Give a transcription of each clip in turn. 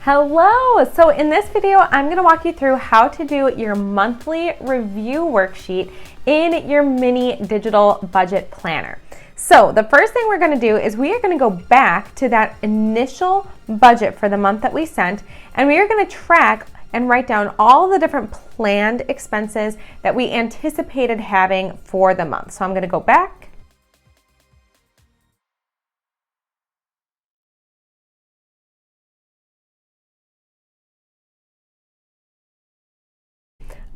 Hello! So in this video, I'm going to walk you through how to do your monthly review worksheet in your mini digital budget planner. So the first thing we're going to do is we are going to go back to that initial budget for the month that we sent, and we are going to track and write down all the different planned expenses that we anticipated having for the month. So I'm going to go back.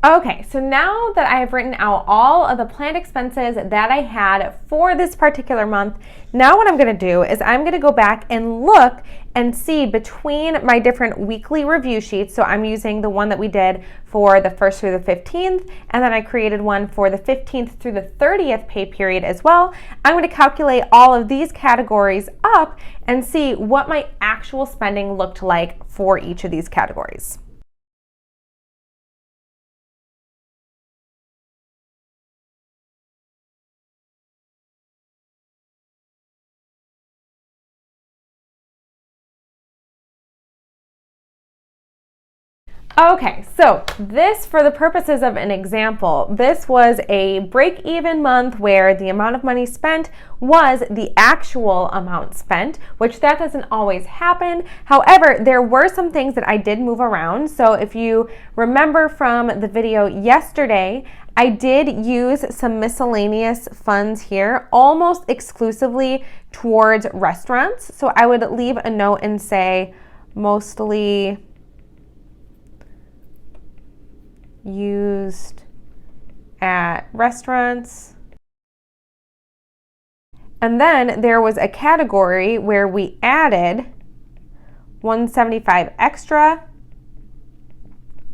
Okay, so now that I have written out all of the planned expenses that I had for this particular month, now what I'm going to do is I'm going to go back and look and see between my different weekly review sheets. So I'm using the one that we did for the 1st through the 15th, and then I created one for the 15th through the 30th pay period as well. I'm going to calculate all of these categories up and see what my actual spending looked like for each of these categories. Okay, so this, for the purposes of an example, this was a break-even month where the amount of money spent was the actual amount spent, which that doesn't always happen. However, there were some things that I did move around. So if you remember from the video yesterday, I did use some miscellaneous funds here, almost exclusively towards restaurants. So I would leave a note and say, mostly used at restaurants. And then there was a category where we added $175 extra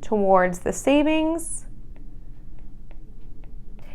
towards the savings.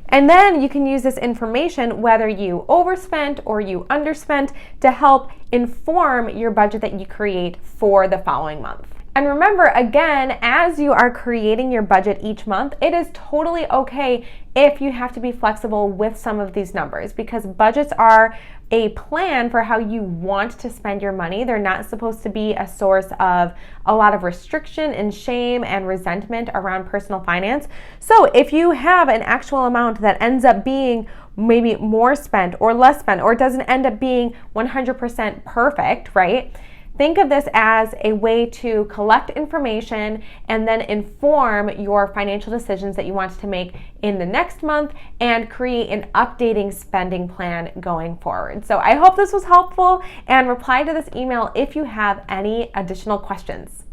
And then you can use this information, whether you overspent or you underspent, to help inform your budget that you create for the following month. And remember, again, as you are creating your budget each month, it is totally okay if you have to be flexible with some of these numbers, because budgets are a plan for how you want to spend your money. They're not supposed to be a source of a lot of restriction and shame and resentment around personal finance. So if you have an actual amount that ends up being maybe more spent or less spent, or doesn't end up being 100% perfect, right? Think of this as a way to collect information and then inform your financial decisions that you want to make in the next month and create an updating spending plan going forward. So I hope this was helpful, and reply to this email if you have any additional questions.